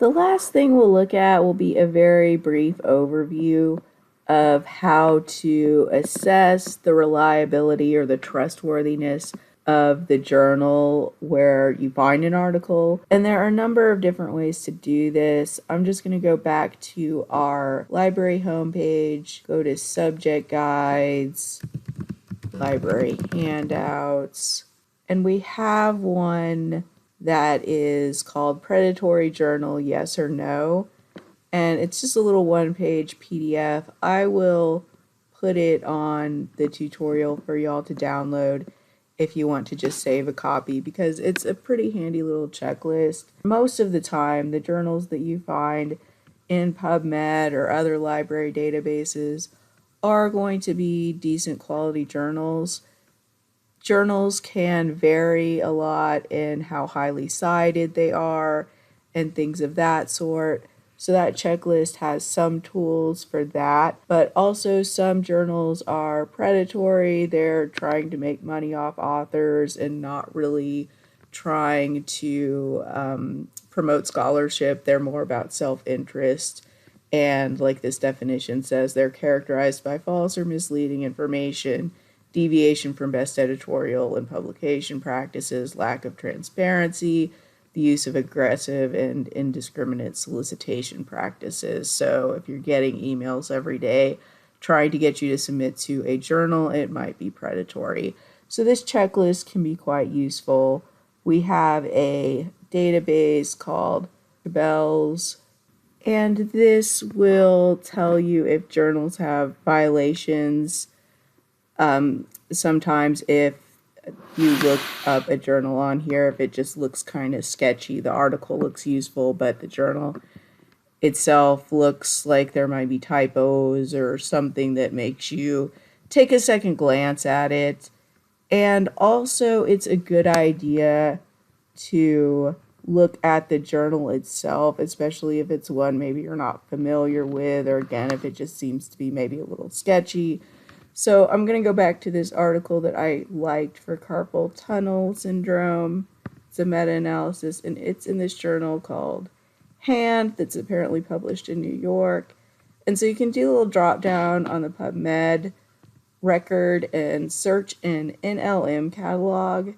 The last thing we'll look at will be a very brief overview of how to assess the reliability or the trustworthiness of the journal where you find an article. And there are a number of different ways to do this. I'm just going to go back to our library homepage, go to subject guides, library handouts, and we have one that is called Predatory Journal, Yes or No. And it's just a little one-page PDF. I will put it on the tutorial for y'all to download if you want to just save a copy, because it's a pretty handy little checklist. Most of the time, the journals that you find in PubMed or other library databases are going to be decent quality journals. Journals can vary a lot in how highly cited they are and things of that sort. So that checklist has some tools for that, but also some journals are predatory. They're trying to make money off authors and not really trying to promote scholarship. They're more about self-interest. And like this definition says, they're characterized by false or misleading information, deviation from best editorial and publication practices, lack of transparency, the use of aggressive and indiscriminate solicitation practices. So if you're getting emails every day trying to get you to submit to a journal, it might be predatory. So this checklist can be quite useful. We have a database called Cabell's, and this will tell you if journals have violations. Sometimes if you look up a journal on here, if it just looks kind of sketchy, the article looks useful, but the journal itself looks like there might be typos or something that makes you take a second glance at it. And also, it's a good idea to look at the journal itself, especially if it's one maybe you're not familiar with, or again, if it just seems to be maybe a little sketchy. So I'm going to go back to this article that I liked for carpal tunnel syndrome. It's a meta-analysis, and it's in this journal called Hand that's apparently published in New York. And so you can do a little drop down on the PubMed record and search in NLM catalog,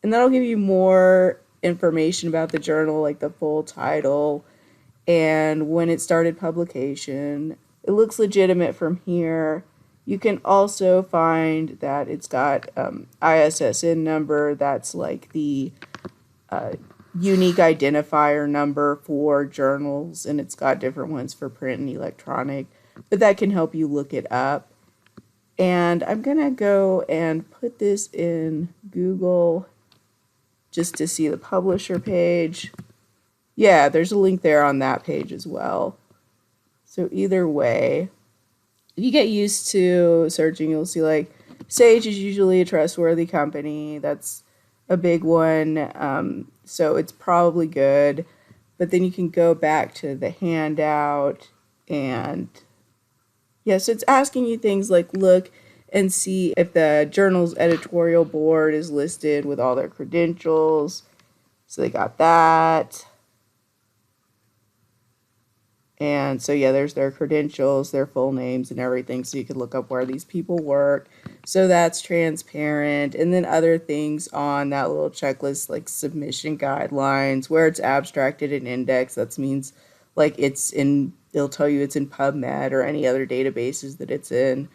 and that'll give you more information about the journal, like the full title and when it started publication. It looks legitimate from here. You can also find that it's got ISSN number. That's like the unique identifier number for journals, and it's got different ones for print and electronic, but that can help you look it up. And I'm going to go and put this in Google just to see the publisher page. Yeah, there's a link there on that page as well. So either way, if you get used to searching, you'll see like Sage is usually a trustworthy company. That's a big one. So it's probably good. But then you can go back to the handout and yeah, so it's asking you things like look and see if the journal's editorial board is listed with all their credentials. So they got that. And so, yeah, there's their credentials, their full names and everything. So you can look up where these people work. So that's transparent. And then other things on that little checklist, like submission guidelines, where it's abstracted and indexed. That means like it's in, they'll tell you it's in PubMed or any other databases that it's in.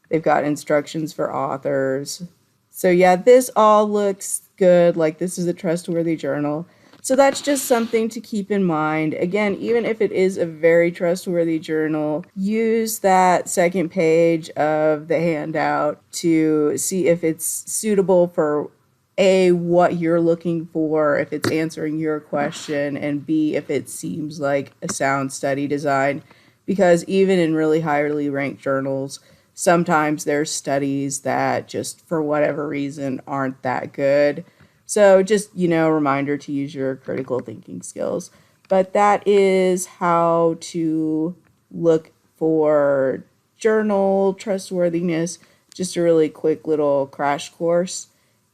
They've got instructions for authors. So yeah, this all looks good. Like this is a trustworthy journal. So that's just something to keep in mind. Again, even if it is a very trustworthy journal, use that second page of the handout to see if it's suitable for A, what you're looking for, if it's answering your question, and B, if it seems like a sound study design. Because even in really highly ranked journals, sometimes there's studies that just for whatever reason aren't that good. So just, a reminder to use your critical thinking skills. But that is how to look for journal trustworthiness, just a really quick little crash course.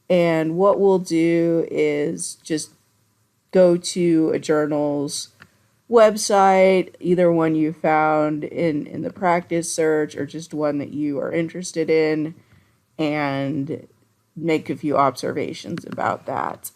And what we'll do is just go to a journal's website, either one you found in the practice search or just one that you are interested in, and make a few observations about that.